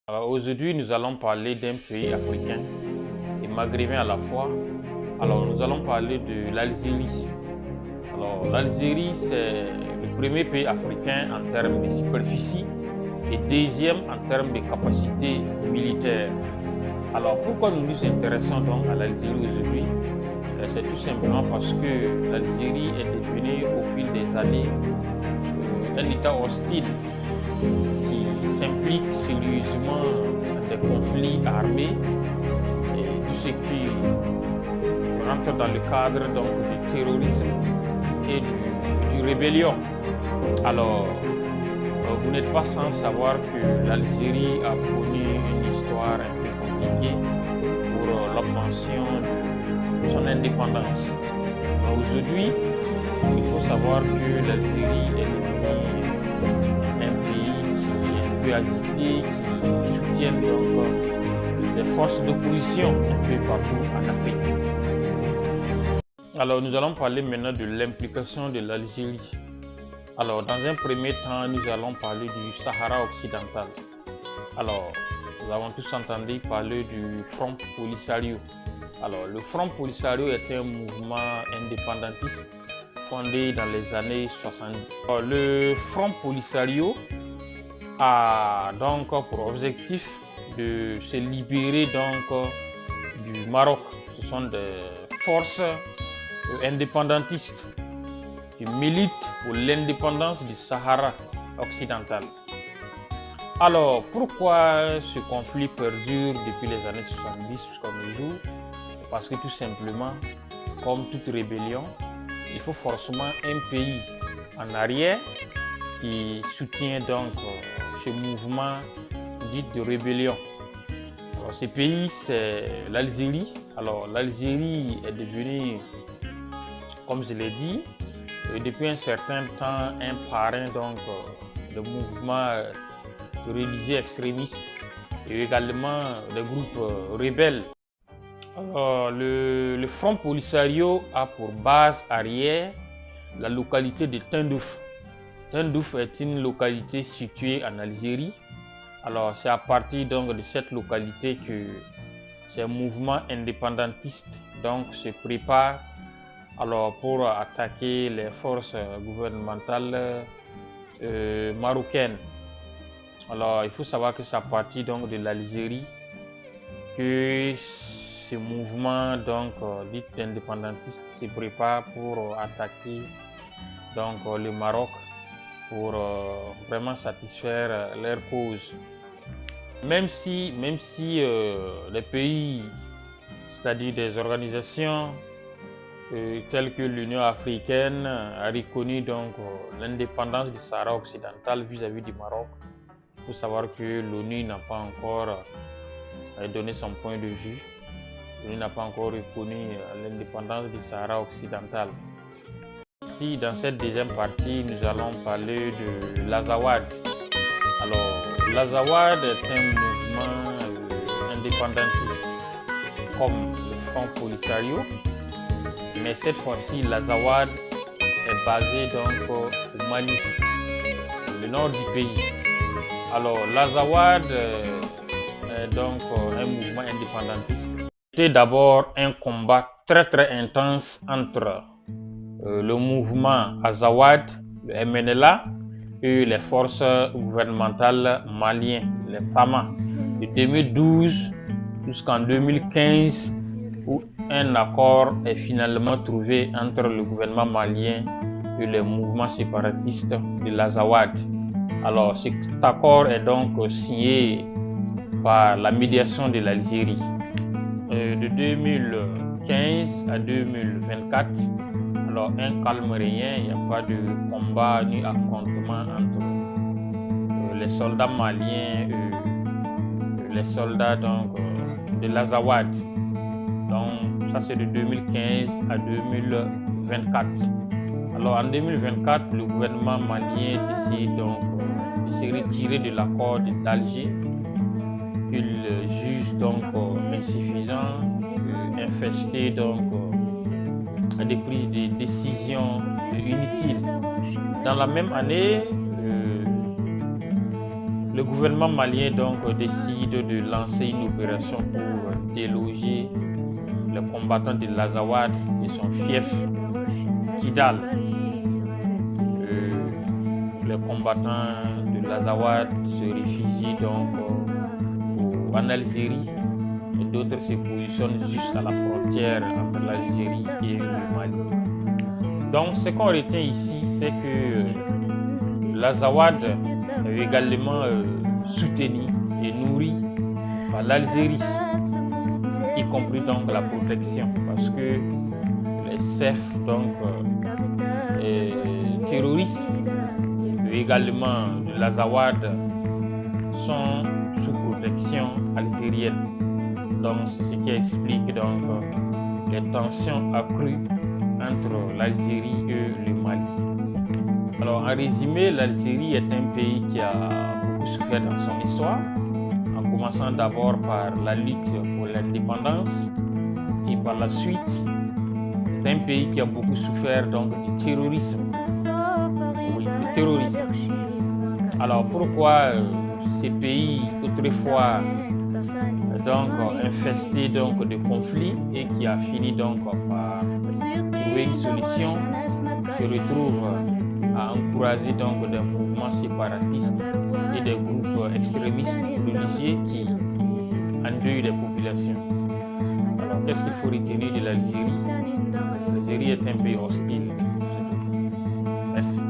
Aujourd'hui, nous allons parler d'un pays africain et maghrébin à la fois. Alors, nous allons parler de l'Algérie. Alors, l'Algérie, c'est le premier pays africain en termes de superficie et deuxième en termes de capacité militaire. Alors, pourquoi nous nous intéressons donc à l'Algérie aujourd'hui? C'est tout simplement parce que l'Algérie est devenue au fil des années un État hostile qui s'implique sérieusement dans des conflits armés et tout ce qui rentre dans le cadre donc, du terrorisme et du rébellion. Alors, vous n'êtes pas sans savoir que l'Algérie a connu une histoire un peu compliquée pour l'obtention de son indépendance. Aujourd'hui, il faut savoir que l'Algérie est devenue un pays qui est un peu agité, qui soutient donc les forces d'opposition un peu partout en Afrique. Alors, nous allons parler maintenant de l'implication de l'Algérie. Alors, dans un premier temps, nous allons parler du Sahara occidental. Alors, nous avons tous entendu parler du Front Polisario. Alors, le Front Polisario est un mouvement indépendantiste fondé dans les années 70. Alors, le Front Polisario a donc pour objectif de se libérer donc du Maroc. Ce sont des forces indépendantistes qui militent pour l'indépendance du Sahara occidental. Alors, pourquoi ce conflit perdure depuis les années 70 jusqu'à nos jours? Parce que tout simplement, comme toute rébellion, il faut forcément un pays en arrière qui soutient donc ce mouvement dit de rébellion. Alors, ce pays, c'est l'Algérie. Alors, l'Algérie est devenue, comme je l'ai dit, depuis un certain temps, un parrain donc de mouvements religieux extrémistes et également des groupes rebelles. Alors, le Front Polisario a pour base arrière la localité de Tindouf. Tindouf est une localité située en Algérie. Alors, c'est à partir donc de cette localité que ces mouvements indépendantistes donc se préparent alors pour attaquer les forces gouvernementales marocaines. Alors, il faut savoir que c'est à partir donc de l'Algérie que ce mouvement donc dit indépendantiste se prépare pour attaquer donc le Maroc pour vraiment satisfaire leur cause. Même si les pays, c'est-à-dire des organisations telles que l'Union africaine a reconnu donc l'indépendance du Sahara occidental vis-à-vis du Maroc, il faut savoir que l'ONU n'a pas encore donné son point de vue. L'ONU n'a pas encore reconnu l'indépendance du Sahara occidental. Dans cette deuxième partie, nous allons parler de l'Azawad. Alors, l'Azawad est un mouvement indépendantiste comme le Front Polisario, mais cette fois-ci, l'Azawad est basé donc au Mali, le nord du pays. Alors, l'Azawad est donc un mouvement indépendantiste. C'était d'abord un combat très intense entre le mouvement Azawad, le MNLA, et les forces gouvernementales maliennes, les FAMA, de 2012 jusqu'en 2015, où un accord est finalement trouvé entre le gouvernement malien et les mouvements séparatistes de l'Azawad. Alors, cet accord est donc signé par la médiation de l'Algérie. De 2015 à 2024, alors un calme régné, il n'y a pas de combat ni affrontement entre les soldats maliens et les soldats donc, de l'Azawad. Donc ça c'est de 2015 à 2024. Alors en 2024, le gouvernement malien décide donc de se retirer de l'accord d'Alger. Il juge donc insuffisant, infesté donc des prises de décisions inutiles. Dans la même année, Le gouvernement malien donc décide de lancer une opération pour déloger les combattants de l'Azawad et son fief Kidal. Les combattants de l'Azawad se réfugient donc en Algérie et d'autres se positionnent juste à la frontière entre l'Algérie et le Mali. Donc ce qu'on retient ici, c'est que l'Azawad est également soutenu et nourri par l'Algérie, y compris donc la protection, parce que les chefs donc terroristes également de l'Azawad sont sous protection algérienne. Donc c'est ce qui explique donc les tensions accrues entre l'Algérie et le Mali. Alors en résumé, l'Algérie est un pays qui a beaucoup souffert dans son histoire, en commençant d'abord par la lutte pour l'indépendance et par la suite c'est un pays qui a beaucoup souffert donc du terrorisme. Oui, du terrorisme. Alors pourquoi ces pays autrefois donc infestés donc de conflits et qui a fini donc par trouver une solution se retrouvent à encourager donc des mouvements séparatistes et des groupes extrémistes religieux qui endeuillent les populations. Alors qu'est-ce qu'il faut retenir de l'Algérie? L'Algérie est un pays hostile. Merci.